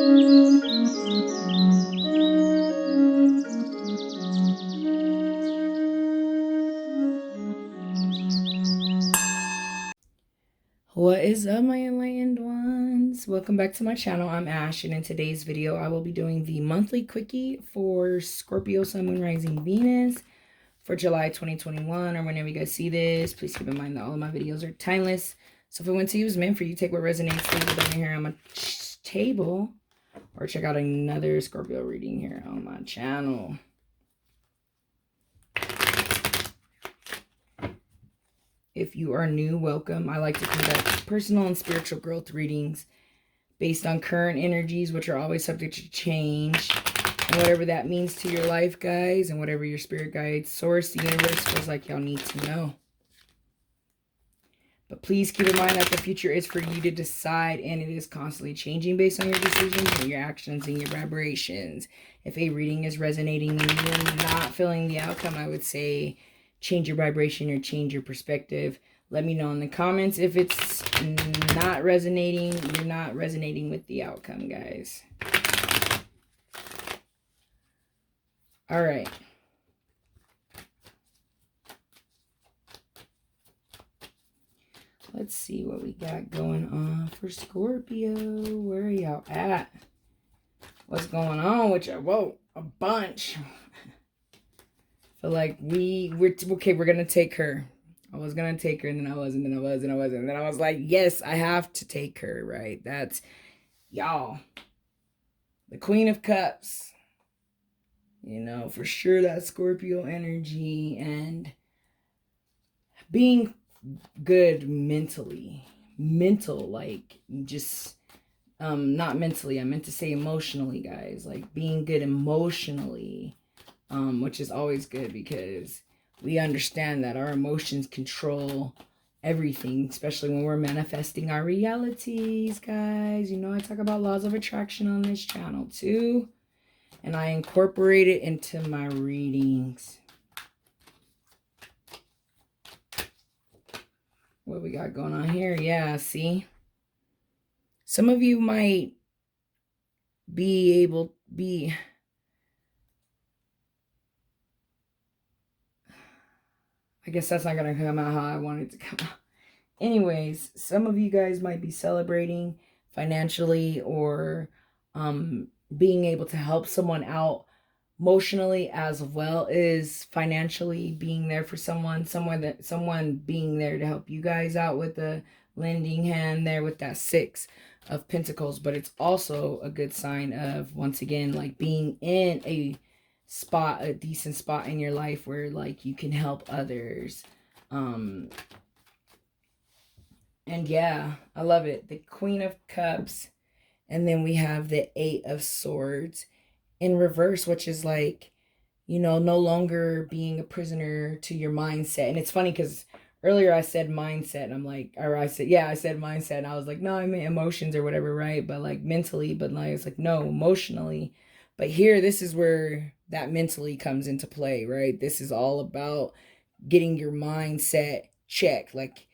What is up, my enlightened ones? Welcome back to my channel. I'm Ash, and in today's video I will be doing the monthly quickie for Scorpio Sun, Moon, Rising, Venus for July 2021, or whenever you guys see this. Please keep in mind that all of my videos are timeless, so if it went to you, it's meant for you. Take what resonates, leave it down here on my table, or check out another Scorpio reading here on my channel. If you are new, welcome. I like to conduct personal and spiritual growth readings based on current energies, which are always subject to change. And whatever that means to your life, guys, and whatever your spirit guides, source, the universe feels like y'all need to know. But please keep in mind that the future is for you to decide, and it is constantly changing based on your decisions and your actions and your vibrations. If a reading is resonating and you're not feeling the outcome, I would say change your vibration or change your perspective. Let me know in the comments if it's not resonating. You're not resonating with the outcome, guys. All right. Let's see what we got going on for Scorpio. Where are y'all at? What's going on with you? Whoa, a bunch. Feel like we're okay, we're gonna take her. I was gonna take her, and then I wasn't, and then I was, and I wasn't. And then I was like, yes, I have to take her, right? That's y'all. The Queen of Cups. You know, for sure that Scorpio energy and being good mentally. Mental, like just not mentally. I meant to say emotionally, guys. Like being good emotionally. Which is always good because we understand that our emotions control everything, especially when we're manifesting our realities, guys. You know, I talk about laws of attraction on this channel too, and I incorporate it into my readings. What we got going on here? Yeah, see? Some of you might be I guess that's not going to come out how I want it to come out. Anyways, some of you guys might be celebrating financially or being able to help someone out emotionally as well as financially, being there for someone being there to help you guys out with the lending hand there with that 6 of Pentacles. But it's also a good sign of, once again, like being in a decent spot in your life where like you can help others. And yeah, I love it. The Queen of Cups, and then we have the 8 of Swords in reverse, which is like, you know, no longer being a prisoner to your mindset. And it's funny because earlier I said mindset, and I'm like, or I said mindset, and I was like, no, I meant emotions or whatever, right? But like mentally, but like it's like, no, emotionally. But here, this is where that mentally comes into play, right? This is all about getting your mindset checked. Like,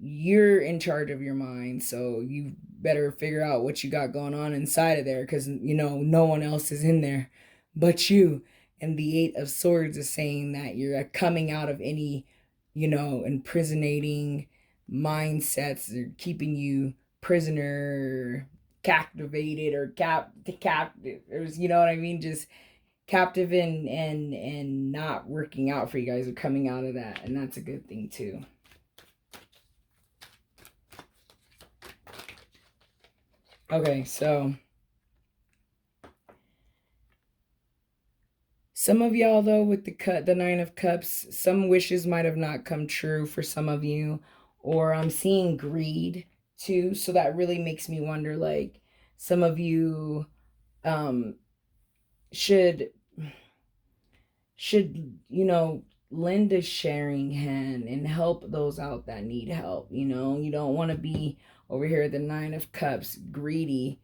you're in charge of your mind, so you better figure out what you got going on inside of there, because, you know, no one else is in there but you. And the 8 of Swords is saying that you're coming out of any, you know, imprisonating mindsets or keeping you prisoner, captivated, or captive, or, you know what I mean, just captive and not working out for you guys are coming out of that, and that's a good thing too. Okay, so some of y'all though with the 9 of Cups, some wishes might have not come true for some of you, or I'm seeing greed too, so that really makes me wonder, like, some of you should, you know, lend a sharing hand and help those out that need help. You know, you don't want to be over here, the 9 of Cups, greedy,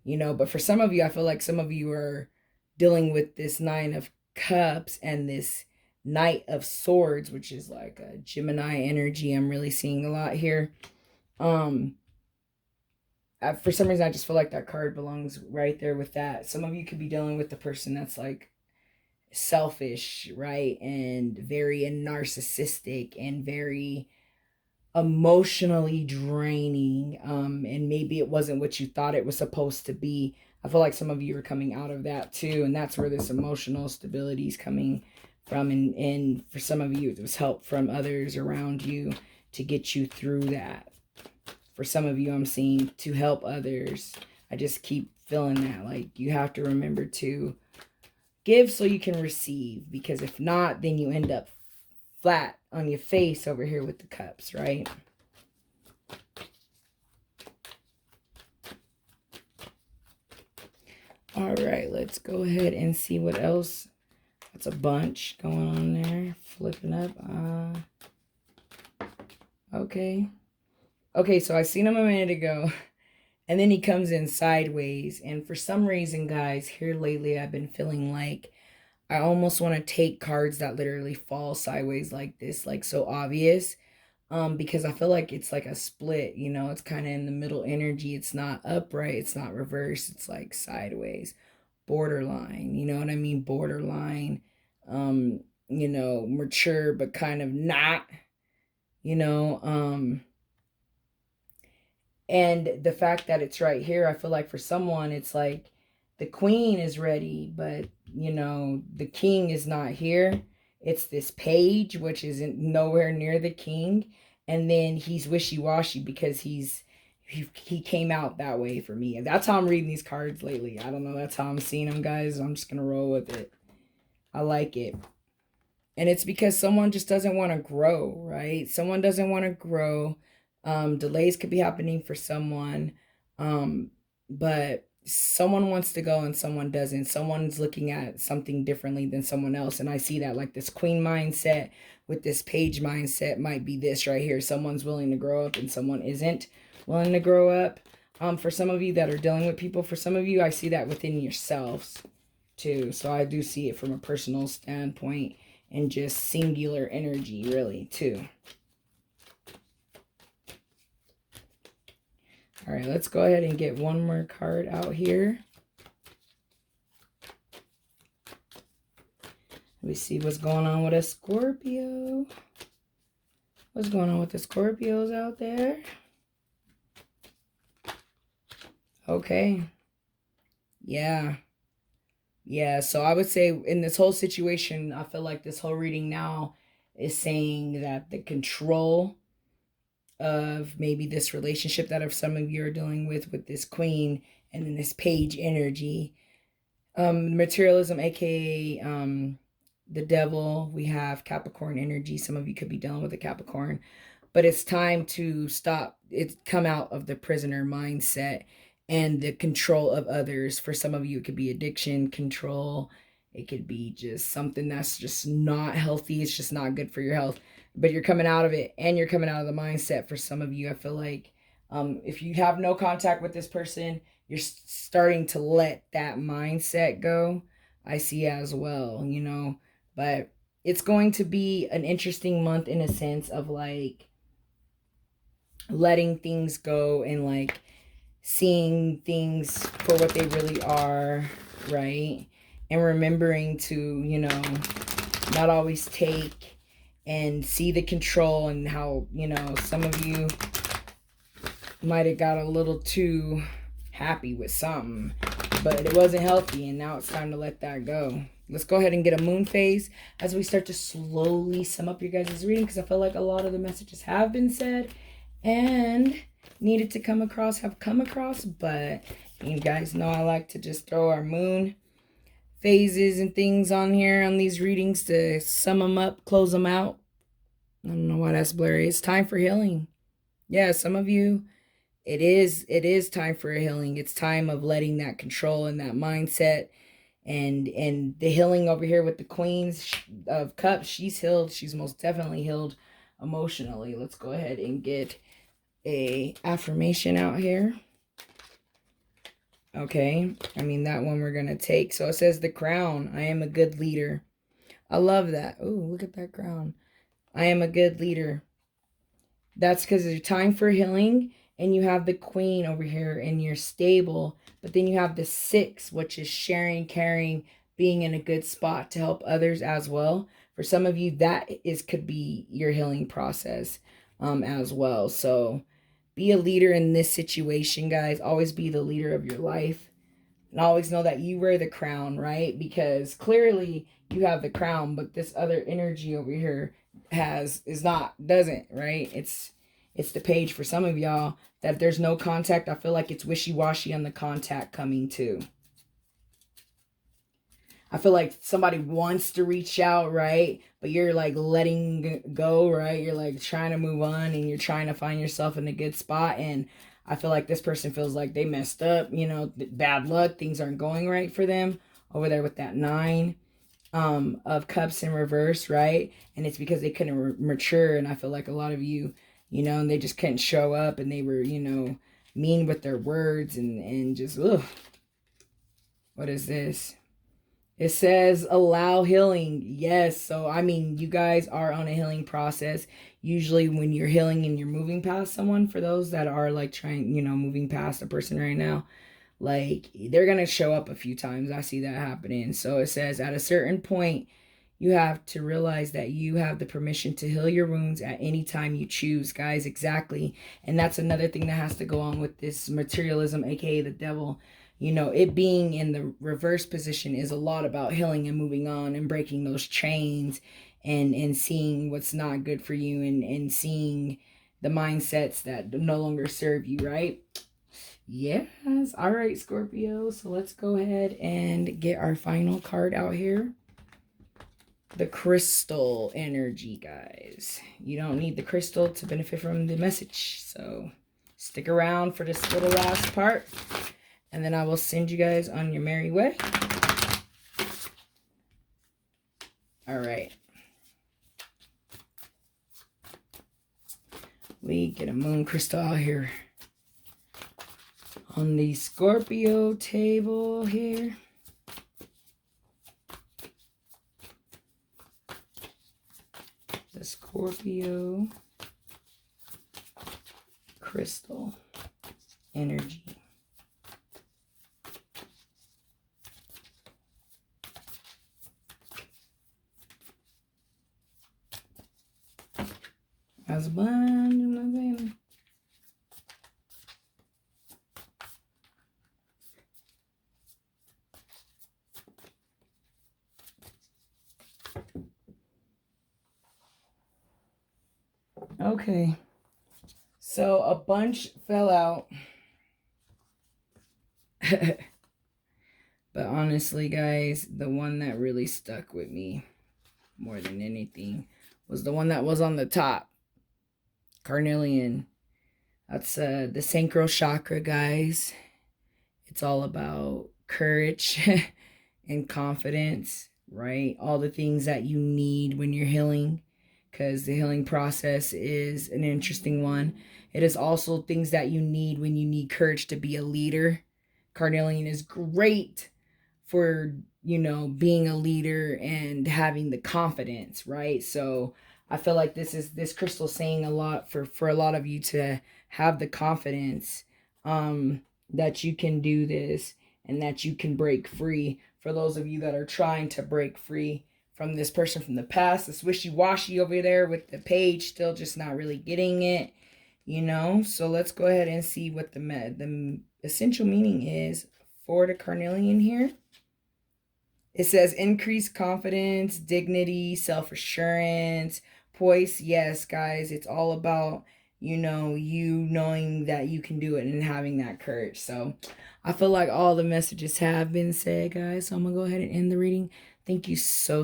you know. But for some of you, I feel like some of you are dealing with this 9 of Cups and this Knight of Swords, which is like a Gemini energy I'm really seeing a lot here. for some reason, I just feel like that card belongs right there with that. Some of you could be dealing with the person that's like selfish, right? And very narcissistic and very emotionally draining. And maybe it wasn't what you thought it was supposed to be. I feel like some of you are coming out of that too. And that's where this emotional stability is coming from. And for some of you, it was help from others around you to get you through that. For some of you, I'm seeing to help others. I just keep feeling that. Like, you have to remember to give so you can receive. Because if not, then you end up flat on your face over here with the cups, right? All right, let's go ahead and see what else. That's a bunch going on there. Flipping up. Okay. Okay, so I seen him a minute ago, and then he comes in sideways. And for some reason, guys, here lately, I've been feeling like I almost want to take cards that literally fall sideways like this, like so obvious. Because I feel like it's like a split, you know, it's kind of in the middle energy. It's not upright, it's not reverse, it's like sideways, borderline, you know what I mean? Borderline, you know, mature, but kind of not, you know, and the fact that it's right here, I feel like for someone, it's like the queen is ready, but, you know, the king is not here. It's this page, which isn't nowhere near the king. And then he's wishy-washy because he came out that way for me. And that's how I'm reading these cards lately. I don't know. That's how I'm seeing them, guys. I'm just going to roll with it. I like it. And it's because someone just doesn't want to grow, right? Someone doesn't want to grow. Delays could be happening for someone. But someone wants to go and someone doesn't. Someone's looking at something differently than someone else. And I see that, like, this queen mindset with this page mindset might be this right here. Someone's willing to grow up and someone isn't willing to grow up. For some of you that are dealing with people, for some of you, I see that within yourselves too. So I do see it from a personal standpoint and just singular energy, really, too. All right, let's go ahead and get one more card out here. Let me see what's going on with a Scorpio. What's going on with the Scorpios out there? Okay. Yeah. Yeah, so I would say in this whole situation, I feel like this whole reading now is saying that the control of maybe this relationship that some of you are dealing with this queen and then this page energy, materialism, aka the devil. We have Capricorn energy. Some of you could be dealing with a Capricorn, but it's time to stop. It's come out of the prisoner mindset and the control of others. For some of you, it could be addiction, control. It could be just something that's just not healthy. It's just not good for your health. But you're coming out of it, and you're coming out of the mindset. For some of you, I feel like if you have no contact with this person, you're starting to let that mindset go. I see as well, you know. But it's going to be an interesting month in a sense of like letting things go and like seeing things for what they really are, right? And remembering to, you know, not always take and see the control, and how, you know, some of you might have got a little too happy with something, but it wasn't healthy, and now it's time to let that go. Let's go ahead and get a moon phase as we start to slowly sum up your guys' reading, because I feel like a lot of the messages have been said and needed to come across, have come across, but you guys know I like to just throw our moon phases and things on here on these readings to sum them up, close them out. I don't know why that's blurry. It's time for healing. Yeah, some of you, it is time for a healing. It's time of letting that control and that mindset, and the healing over here with the Queens of Cups. She's healed. She's most definitely healed emotionally. Let's go ahead and get a affirmation out here. Okay, I mean, that one we're going to take. So it says the crown. I am a good leader. I love that. Oh, look at that crown. I am a good leader. That's because it's time for healing. and you have the Queen over here, and you're stable. But then you have the 6, which is sharing, caring, being in a good spot to help others as well. For some of you, that could be your healing process as well. So be a leader in this situation, guys. Always be the leader of your life. And always know that you wear the crown, right? Because clearly you have the crown, but this other energy over here doesn't, right? It's the page for some of y'all that there's no contact. I feel like it's wishy-washy on the contact coming too. I feel like somebody wants to reach out, right? But you're like letting go, right? You're like trying to move on, and you're trying to find yourself in a good spot. And I feel like this person feels like they messed up, you know, bad luck. Things aren't going right for them over there with that 9 of Cups in reverse, right? And it's because they couldn't mature. And I feel like a lot of you, you know, and they just couldn't show up, and they were, you know, mean with their words and just, ugh. What is this? It says allow healing. Yes. So, I mean, you guys are on a healing process. Usually when you're healing and you're moving past someone, for those that are like trying, you know, moving past a person right now, like they're going to show up a few times. I see that happening. So it says at a certain point, you have to realize that you have the permission to heal your wounds at any time you choose, guys. Exactly. And that's another thing that has to go on with this materialism, aka the devil. You know, it being in the reverse position is a lot about healing and moving on and breaking those chains and seeing what's not good for you and seeing the mindsets that no longer serve you, right? Yes. All right, Scorpio. So let's go ahead and get our final card out here. The crystal energy, guys. You don't need the crystal to benefit from the message. So stick around for this little last part. And then I will send you guys on your merry way. All right. We get a moon crystal out here on the Scorpio table here. The Scorpio crystal energy. Husband. Okay. So a bunch fell out. But honestly, guys, the one that really stuck with me more than anything was the one that was on the top. Carnelian. That's the sacral chakra, guys. It's all about courage and confidence, right? All the things that you need when you're healing, because the healing process is an interesting one. It is also things that you need when you need courage to be a leader. Carnelian is great for, you know, being a leader and having the confidence, right? So I feel like this crystal saying a lot for a lot of you to have the confidence that you can do this and that you can break free. For those of you that are trying to break free from this person from the past, this wishy-washy over there with the page, still just not really getting it, you know? So let's go ahead and see what the essential meaning is for the Carnelian here. It says increase confidence, dignity, self-assurance, poise. Yes, guys, it's all about, you know, you knowing that you can do it and having that courage. So I feel like all the messages have been said, guys. So I'm going to go ahead and end the reading. Thank you so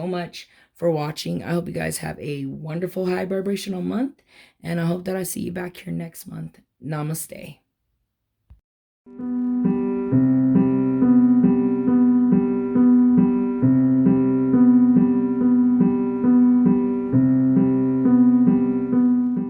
much for watching. I hope you guys have a wonderful high vibrational month. And I hope that I see you back here next month. Namaste.